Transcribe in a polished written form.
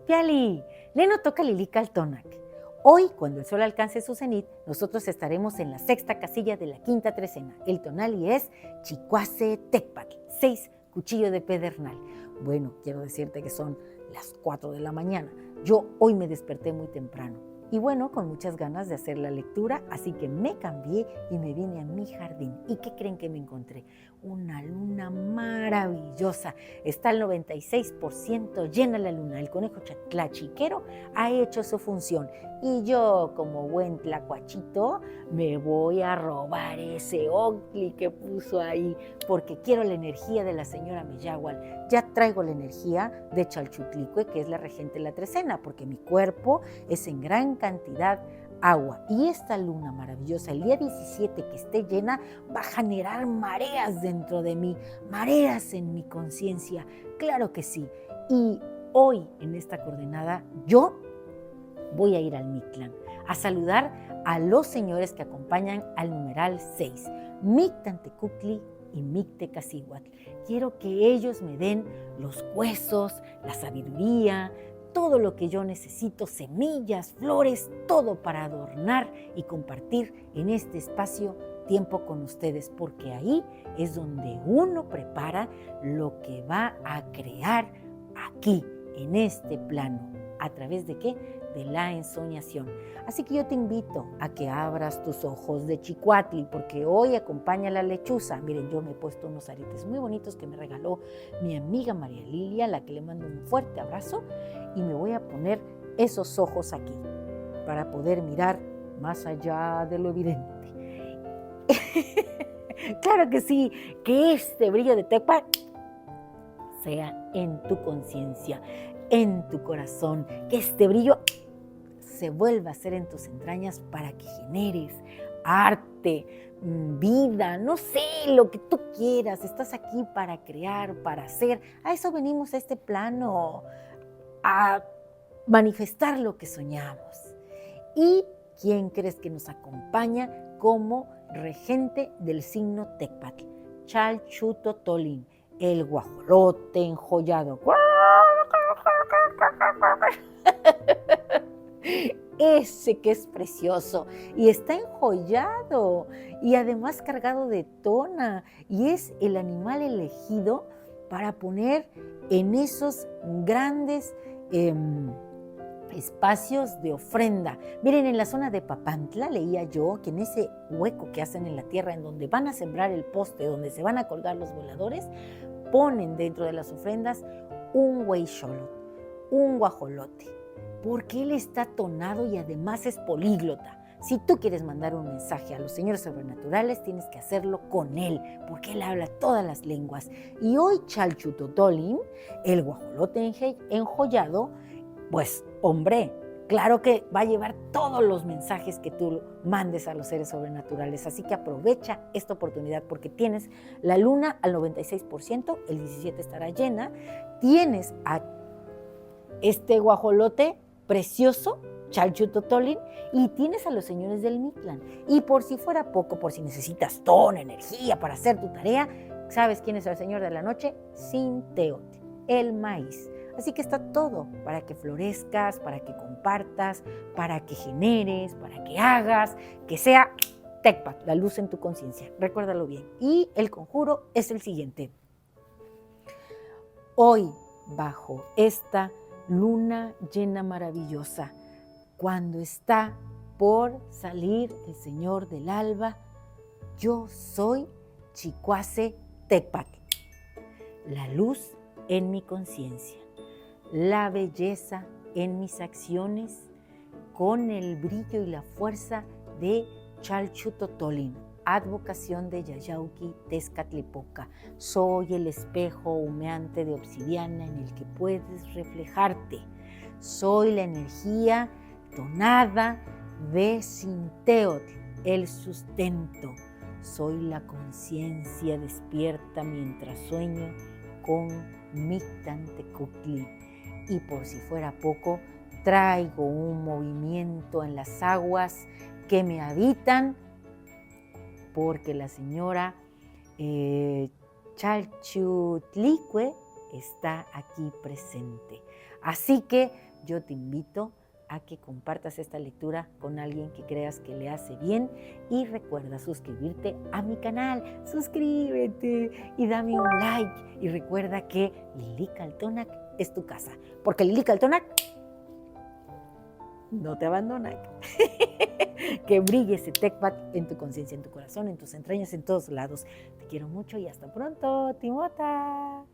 Piali, Leno toca Lilica al Tonac. Hoy, cuando el sol alcance su cenit, nosotros estaremos en la sexta casilla de la quinta trecena. El tonali es Chicuase Tecpatl, 6, cuchillo de pedernal. Bueno, quiero decirte que son las 4 de la mañana. Yo hoy me desperté muy temprano. Y bueno, con muchas ganas de hacer la lectura, así que me cambié y me vine a mi jardín. ¿Y qué creen que me encontré? Una luna maravillosa. Está al 96% llena la luna. El conejo tlachiquero ha hecho su función. Y yo, como buen tlacuachito, me voy a robar ese ocli que puso ahí, porque quiero la energía de la señora Meyahual. Ya traigo la energía de Chalchutlicue, que es la regente de la trecena, porque mi cuerpo es en gran cantidad agua. Y esta luna maravillosa, el día 17 que esté llena, va a generar mareas dentro de mí, mareas en mi conciencia. Claro que sí. Y hoy, en esta coordenada, yo voy a ir al Mictlán a saludar a los señores que acompañan al numeral 6, Mictantecuhtli y Mictecacihuatl. Quiero que ellos me den los huesos, la sabiduría, todo lo que yo necesito, semillas, flores, todo para adornar y compartir en este espacio tiempo con ustedes, porque ahí es donde uno prepara lo que va a crear aquí, en este plano. ¿A través de qué? De la ensoñación. Así que yo te invito a que abras tus ojos de chicuatli, porque hoy acompaña la lechuza. Miren, yo me he puesto unos aretes muy bonitos que me regaló mi amiga María Lilia, a la que le mando un fuerte abrazo, y me voy a poner esos ojos aquí para poder mirar más allá de lo evidente. Claro que sí, que este brillo de Tecpa sea en tu conciencia, en tu corazón, que este brillo se vuelva a hacer en tus entrañas para que generes arte, vida, no sé, lo que tú quieras. Estás aquí para crear, para hacer. A eso venimos a este plano, a manifestar lo que soñamos. ¿Y quién crees que nos acompaña como regente del signo Tecpatl? Chalchutotolin, el guajolote enjollado. Ese que es precioso y está enjollado y además cargado de tona, y es el animal elegido para poner en esos grandes espacios de ofrenda. Miren, en la zona de Papantla leía yo que en ese hueco que hacen en la tierra, en donde van a sembrar el poste, donde se van a colgar los voladores, ponen dentro de las ofrendas un hueyxolot, un guajolote, porque él está tonado y además es políglota. Si tú quieres mandar un mensaje a los señores sobrenaturales, tienes que hacerlo con él, porque él habla todas las lenguas. Y hoy Chalchutotolin, el guajolote enjollado, pues hombre, claro que va a llevar todos los mensajes que tú mandes a los seres sobrenaturales. Así que aprovecha esta oportunidad, porque tienes la luna al 96%, el 17 estará llena, tienes a este guajolote precioso, Chalchutotolin, y tienes a los señores del Mictlán. Y por si fuera poco, por si necesitas toda energía para hacer tu tarea, ¿sabes quién es el señor de la noche? Sinteot, el maíz. Así que está todo para que florezcas, para que compartas, para que generes, para que hagas, que sea Tecpat, la luz en tu conciencia. Recuérdalo bien. Y el conjuro es el siguiente. Hoy, bajo esta luna llena maravillosa, cuando está por salir el Señor del Alba, yo soy Chicuase Tecpat, la luz en mi conciencia, la belleza en mis acciones, con el brillo y la fuerza de Chalchutotolin, advocación de Yayauqui Tezcatlipoca. Soy el espejo humeante de obsidiana en el que puedes reflejarte. Soy la energía tonada de Sinteotl, el sustento. Soy la conciencia despierta mientras sueño con Mictantecuhtli. Y por si fuera poco, traigo un movimiento en las aguas que me habitan, porque la señora Chalchutlicue está aquí presente. Así que yo te invito a que compartas esta lectura con alguien que creas que le hace bien y recuerda suscribirte a mi canal. Suscríbete y dame un like y recuerda que Lilica Altonac es tu casa, porque Lilica Altonac no te abandona. Que brille ese Tecpat en tu conciencia, en tu corazón, en tus entrañas, en todos lados. Te quiero mucho y hasta pronto, Timota.